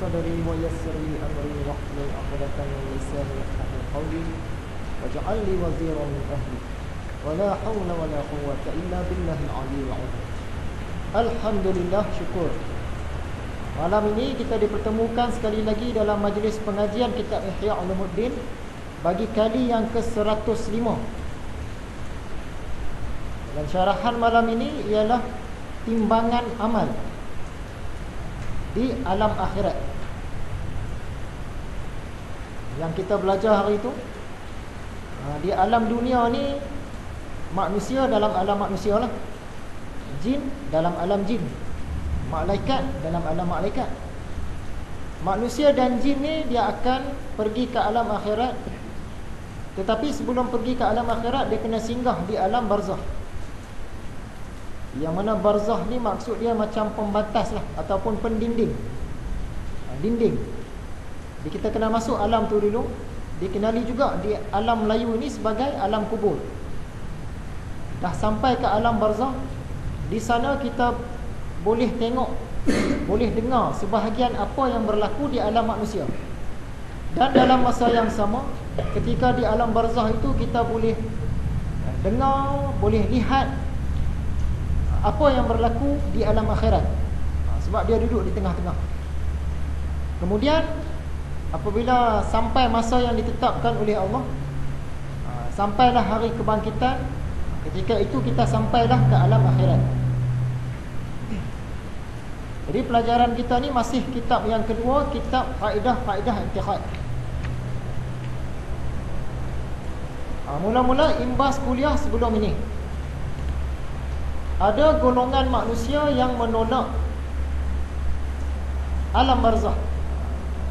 صدري ويسر لي أمري واحلل عقدة من لساني يفقهوا قولي واجعل لي وزيرا من أهلي ولا حول ولا قوة إلا بالله العلي العظيم. Alhamdulillah, syukur. Malam ini kita dipertemukan sekali lagi dalam majlis pengajian kitab Ihya Ulumuddin bagi kali yang ke-105. Dan syarahan malam ini ialah timbangan amal di alam akhirat. Yang kita belajar hari itu, di alam dunia ni, manusia dalam alam manusia lah, jin dalam alam jin, malaikat dalam alam malaikat. Manusia dan jin ni dia akan pergi ke alam akhirat. Tetapi sebelum pergi ke alam akhirat, dia kena singgah di alam barzah. Yang mana barzah ni maksud dia macam pembatas lah, ataupun pendinding, dinding. Jadi kita kena masuk alam tu dulu. Dikenali juga di alam Melayu ni sebagai alam kubur. Dah sampai ke alam barzah, di sana kita boleh tengok, boleh dengar sebahagian apa yang berlaku di alam manusia. Dan dalam masa yang sama, ketika di alam barzah itu kita boleh dengar, boleh lihat apa yang berlaku di alam akhirat, sebab dia duduk di tengah-tengah. Kemudian apabila sampai masa yang ditetapkan oleh Allah, sampailah hari kebangkitan, ketika itu kita sampailah ke alam akhirat. Jadi pelajaran kita ni masih kitab yang kedua, kitab Faedah-Faedah I'tiqad. Mula-mula imbas kuliah sebelum ini, ada golongan manusia yang menolak alam barzah,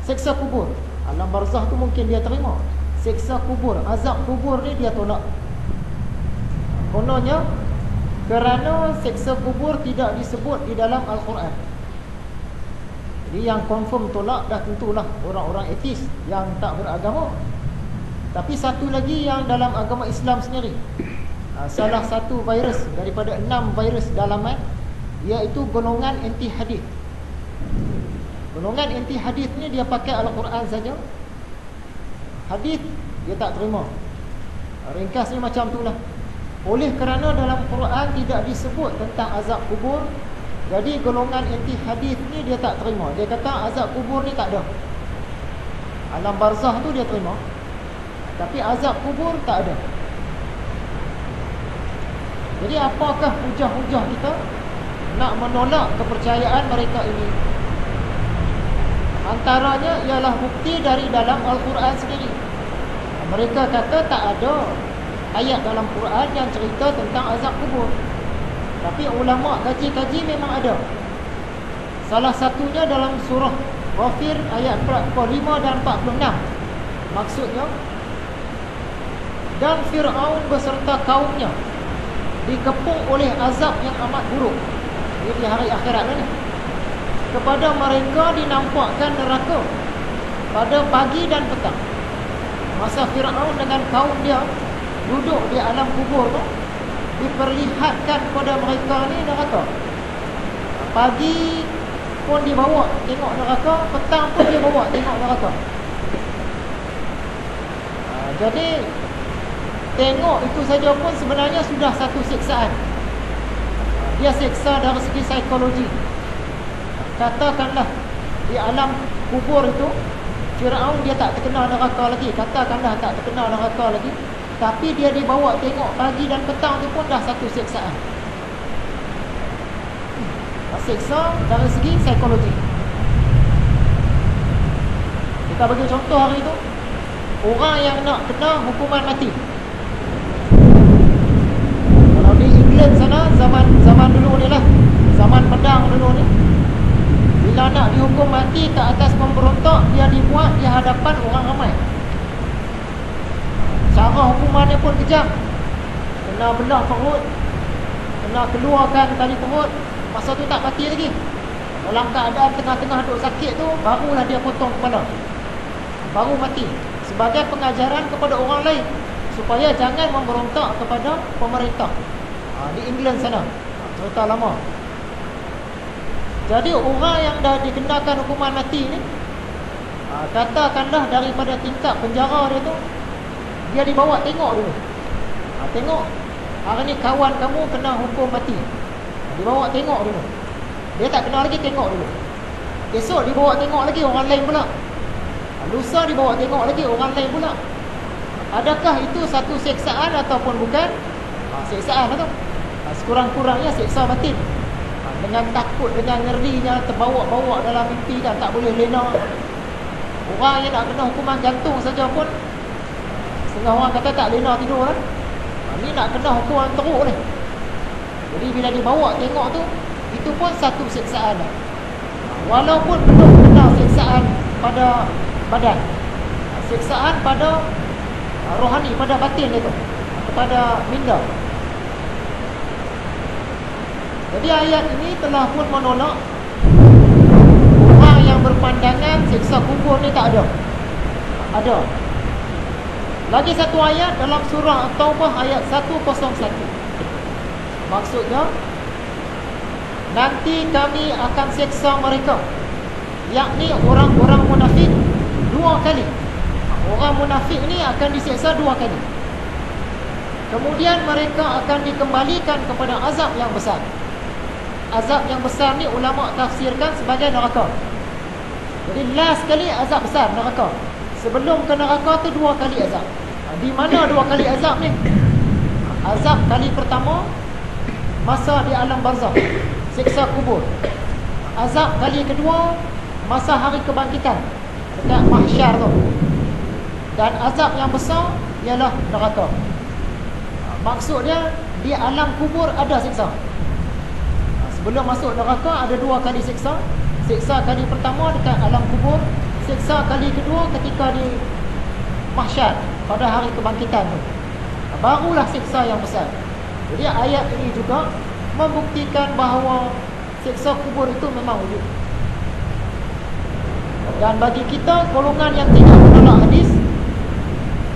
seksa kubur. Alam barzah tu mungkin dia terima, seksa kubur, azab kubur ni dia tolak. Kononnya kerana seksa kubur tidak disebut di dalam Al-Quran. Jadi yang confirm tolak dah tentulah orang-orang etis yang tak beragama. Tapi satu lagi yang dalam agama Islam sendiri, salah satu virus daripada 6 virus dalaman, iaitu golongan anti hadis. Golongan anti hadis ni dia pakai Al-Quran saja, hadis dia tak terima. Ringkasnya macam itulah. Oleh kerana dalam Quran tidak disebut tentang azab kubur, jadi golongan anti hadis ni dia tak terima. Dia kata azab kubur ni tak ada. Alam barzah tu dia terima, tapi azab kubur tak ada. Jadi apakah hujah-hujah kita nak menolak kepercayaan mereka ini? Antaranya ialah bukti dari dalam Al-Quran sendiri. Mereka kata tak ada ayat dalam Quran yang cerita tentang azab kubur. Tapi ulama kaji-kaji memang ada. Salah satunya dalam surah Ghafir ayat 45 dan 46. Maksudnya, dan Fir'aun beserta kaumnya dikepung oleh azab yang amat buruk. Ini di hari akhirat ni. Kepada mereka dinampakkan neraka pada pagi dan petang. Masa Fir'aun dengan kaum dia duduk di alam kubur tu, diperlihatkan kepada mereka ni neraka. Pagi pun dibawa tengok neraka, petang pun dia bawa tengok neraka. Jadi tengok itu saja pun sebenarnya sudah satu siksaan. Dia siksa dari segi psikologi. Katakanlah di alam kubur itu Fir'aun dia tak terkenal neraka lagi, katakanlah tak terkenal neraka lagi, tapi dia dibawa tengok pagi dan petang tu pun dah satu siksaan. Siksa dari segi psikologi. Kita bagi contoh hari itu, orang yang nak kena hukuman mati. Kalau di England sana, zaman dulu ni lah, zaman pedang dulu ni, bila nak dihukum mati ke atas pemberontak, dia dibuat di hadapan orang ramai. Cara hukumannya pun kejam. Kena belah perut, kena keluarkan tali perut. Masa tu tak mati lagi. Dalam keadaan tengah-tengah duk sakit tu, barulah dia potong kepala, baru mati. Sebagai pengajaran kepada orang lain, supaya jangan memberontak kepada pemerintah. Di England sana, cerita lama. Jadi orang yang dah dikenakan hukuman mati ni, katakanlah daripada tingkat penjara dia tu, dia dibawa tengok dulu. Tengok, hari ni kawan kamu kena hukum mati, dibawa tengok dulu. Dia tak kenal lagi, tengok dulu. Esok dibawa tengok lagi orang lain pula. Lusa dibawa tengok lagi orang lain pula. Adakah itu satu seksaan ataupun bukan? Seksaan lah tu. Sekurang-kurangnya seksa batin. Dengan takut, dengan ngerinya, terbawa-bawa dalam mimpi dan tak boleh lena. Orang yang nak kena hukuman gantung saja pun setengah orang kata tak lena tidur lah. Ni nak kena hukuman teruk ni. Jadi bila dibawa tengok tu, itu pun satu seksaan lah. Walaupun belum kena seksaan pada badan, seksaan pada rohani, pada batin dia tu, kepada minda. Jadi ayat ini telah pun menolak orang yang berpandangan siksa kubur ni tak ada. Ada. Lagi satu ayat dalam surah At-Taubah ayat 101. Maksudnya, nanti kami akan seksa mereka, yakni orang-orang munafik, 2 kali. Orang munafik ni akan diseksa 2 kali. Kemudian mereka akan dikembalikan kepada azab yang besar. Azab yang besar ni ulama tafsirkan sebagai neraka. Jadi last kali azab besar neraka. Sebelum ke neraka tu 2 kali azab. Di mana 2 kali azab ni? Azab kali pertama masa di alam barzakh, siksa kubur. Azab kali kedua masa hari kebangkitan dekat mahsyar tu. Dan azab yang besar ialah neraka. Maksudnya di alam kubur ada siksa. Sebelum masuk neraka ada 2 kali siksa. Siksa kali pertama dekat alam kubur, siksa kali kedua ketika di mahsyar pada hari kebangkitan tu. Barulah siksa yang besar. Jadi ayat ini juga membuktikan bahawa siksa kubur itu memang wujud. Dan bagi kita golongan yang tidak menolak hadis,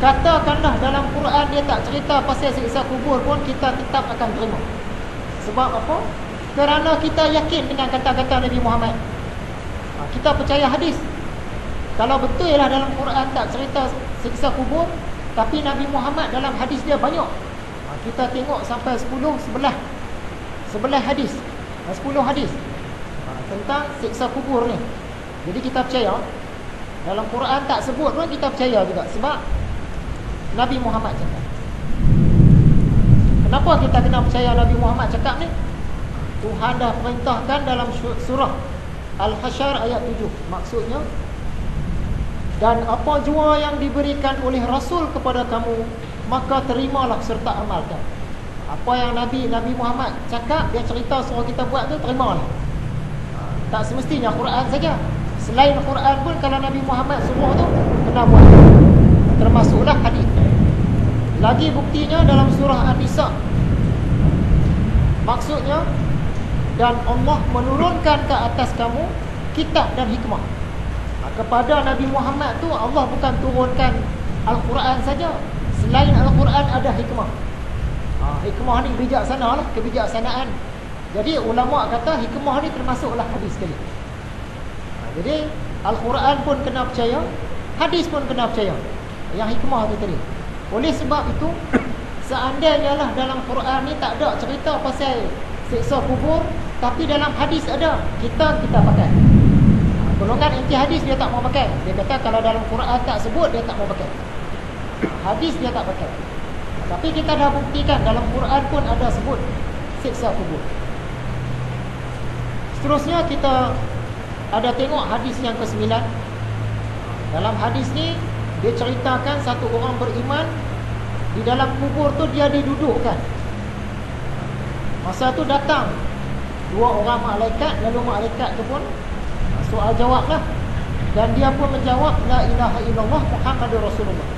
katakanlah dalam Quran dia tak cerita pasal siksa kubur pun kita tetap akan terima. Sebab apa? Kerana kita yakin dengan kata-kata Nabi Muhammad. Kita percaya hadis. Kalau betul lah dalam Quran tak cerita siksa kubur, tapi Nabi Muhammad dalam hadis dia banyak. Kita tengok sampai 11 hadis, 10 hadis tentang siksa kubur ni. Jadi kita percaya. Dalam Quran tak sebut pun kita percaya juga, sebab Nabi Muhammad cakap. Kenapa kita kena percaya Nabi Muhammad cakap ni? Tuhan dah perintahkan dalam surah Al-Hasyr ayat 7. Maksudnya, dan apa jua yang diberikan oleh Rasul kepada kamu, maka terimalah serta amalkan. Apa yang Nabi Muhammad cakap, dia cerita suruh kita buat tu, terimalah. Tak semestinya Quran saja. Selain Quran pun kalau Nabi Muhammad suruh tu, kena buat. Termasuklah hadis. Lagi buktinya dalam surah An-Nisa. Maksudnya, dan Allah menurunkan ke atas kamu kitab dan hikmah. Kepada Nabi Muhammad tu Allah bukan turunkan Al-Quran saja. Selain Al-Quran ada hikmah. Hikmah ni bijaksana lah, kebijaksanaan. Jadi ulama kata hikmah ni termasuklah hadis sekali. Jadi Al-Quran pun kena percaya, hadis pun kena percaya. Yang hikmah tu tadi. Oleh sebab itu, seandainya lah dalam Quran ni tak ada cerita pasal siksa kubur, tapi dalam hadis ada, kita pakai. Golongan anti hadis dia tak mau pakai. Dia kata kalau dalam Quran tak sebut, dia tak mau pakai. Hadis dia tak pakai. Tapi kita dah buktikan dalam Quran pun ada sebut siksa kubur. Seterusnya kita ada tengok hadis yang ke-9. Dalam hadis ni dia ceritakan satu orang beriman di dalam kubur tu dia didudukkan. Masa tu datang 2 orang malaikat, lalu malaikat tu pun soal jawab lah. Dan dia pun menjawab, la ilaha illallah Muhammadur Rasulullah.